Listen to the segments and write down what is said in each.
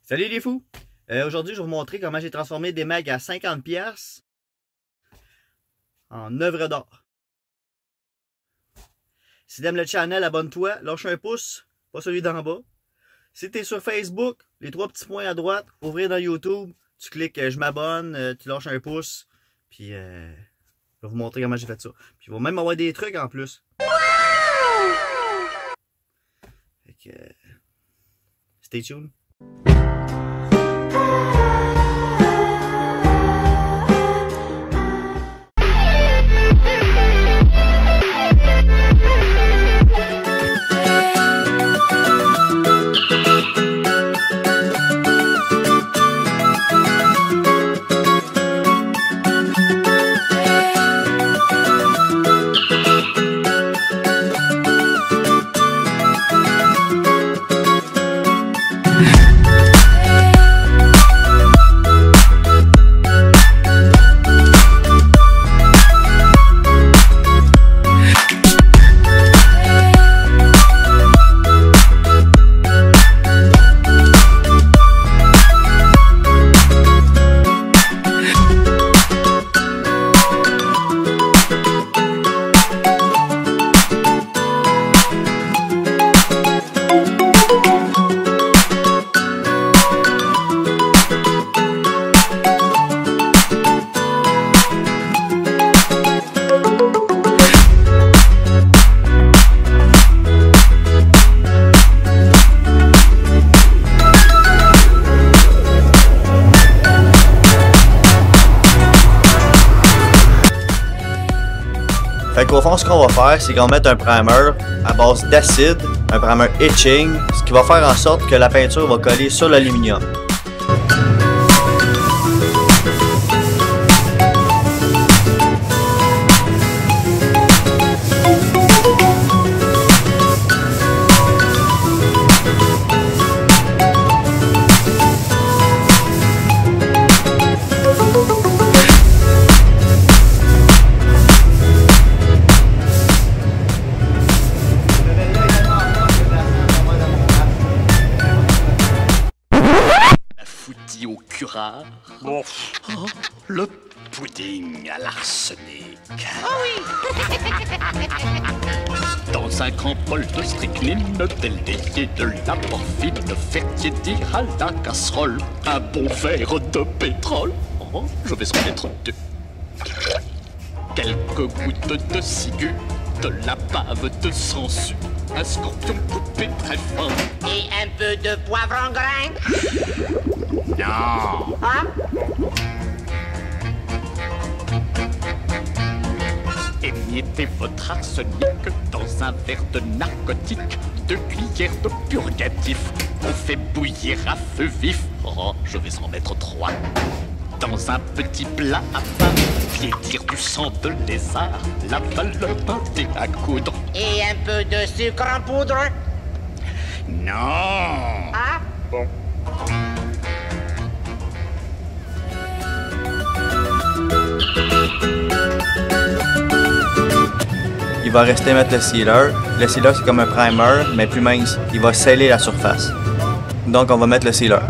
Salut les fous! Aujourd'hui, je vais vous montrer comment j'ai transformé des mags à 50$ en œuvres d'art. Si t'aimes le channel, abonne-toi, lâche un pouce, pas celui d'en bas. Si t'es sur Facebook, les trois petits points à droite, ouvrir dans YouTube, tu cliques je m'abonne, tu lâches un pouce, puis je vais vous montrer comment j'ai fait ça. Puis il va même avoir des trucs en plus. Fait que, stay tuned. Fait qu'au fond, ce qu'on va faire, c'est qu'on va mettre un primer à base d'acide, un primer etching, ce qui va faire en sorte que la peinture va coller sur l'aluminium. Au curare. Oh, le pudding à l'arsenic. Oh oui. Dans un grand bol de strychnine, délayé de la morphine, faire tiédir à la casserole un bon verre de pétrole. Oh, je vais en mettre deux. Quelques gouttes de ciguë, de la bave de sangsue, un scorpion coupé très fin. Et un peu de poivre en grains. Non. Hein? Émiettez votre arsenic dans un verre de narcotique, 2 cuillères de purgatif. On fait bouillir à feu vif. Oh, je vais en mettre 3. Dans un petit plat à part, piétir du sang de lézard, la valeur d'un thé à coudre. Et un peu de sucre en poudre. Non. Hein? Bon. Il va rester mettre le sealer. Le sealer, c'est comme un primer, mais plus mince. Il va sceller la surface. Donc, on va mettre le sealer.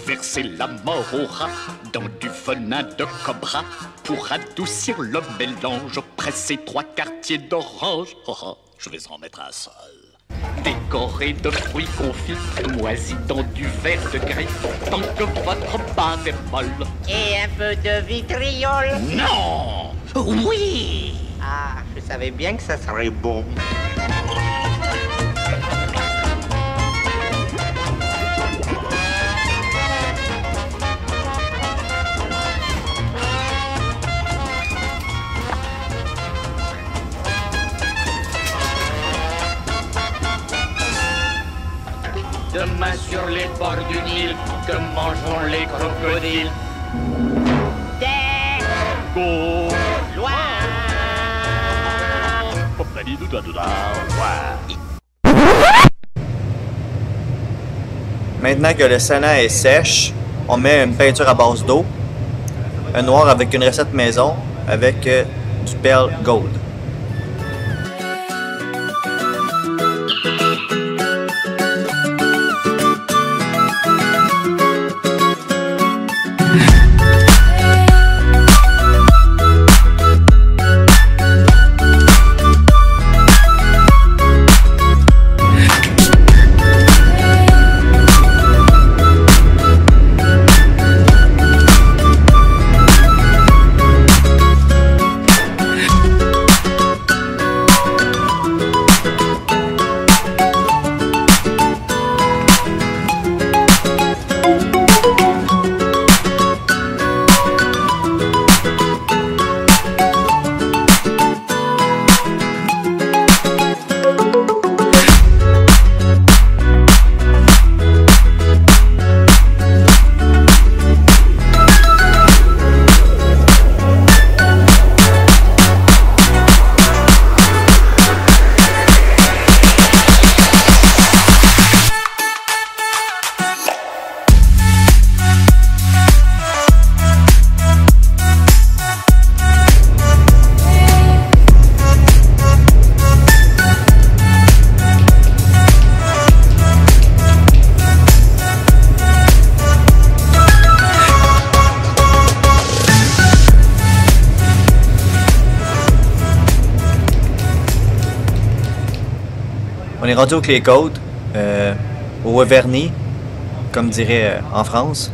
Versez la mort au rat dans du venin de cobra. Pour adoucir le mélange, pressez 3 quartiers d'orange. Oh, je vais en mettre un seul. Décoré de fruits confits, moisis dans du verre de gris, tant que votre base est molle. Et un peu de vitriol. Non. Oui. Ah, je savais bien que ça serait bon. Demain sur les bords du Nil, que mangeront les crocodiles? Terre, Go. loi, Maintenant que le Sénat est sèche, on met une peinture à base d'eau, un noir avec une recette maison avec du Pearl Gold. On est rendu au clé-côte, au vernis, comme dirait en France.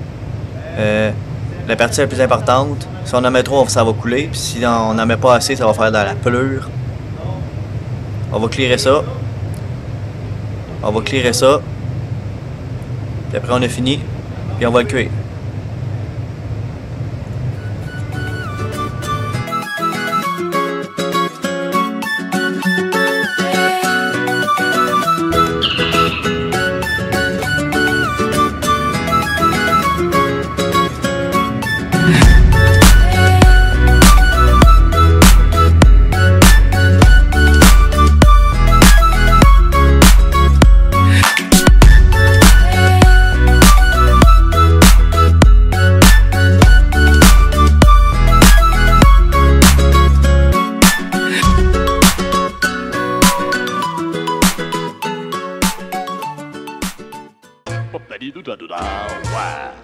La partie la plus importante, si on en met trop, ça va couler. Puis si on n'en met pas assez, ça va faire de la pelure. On va clearer ça. On va clearer ça. Puis après on a fini. Puis on va le cuire.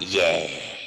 Yeah.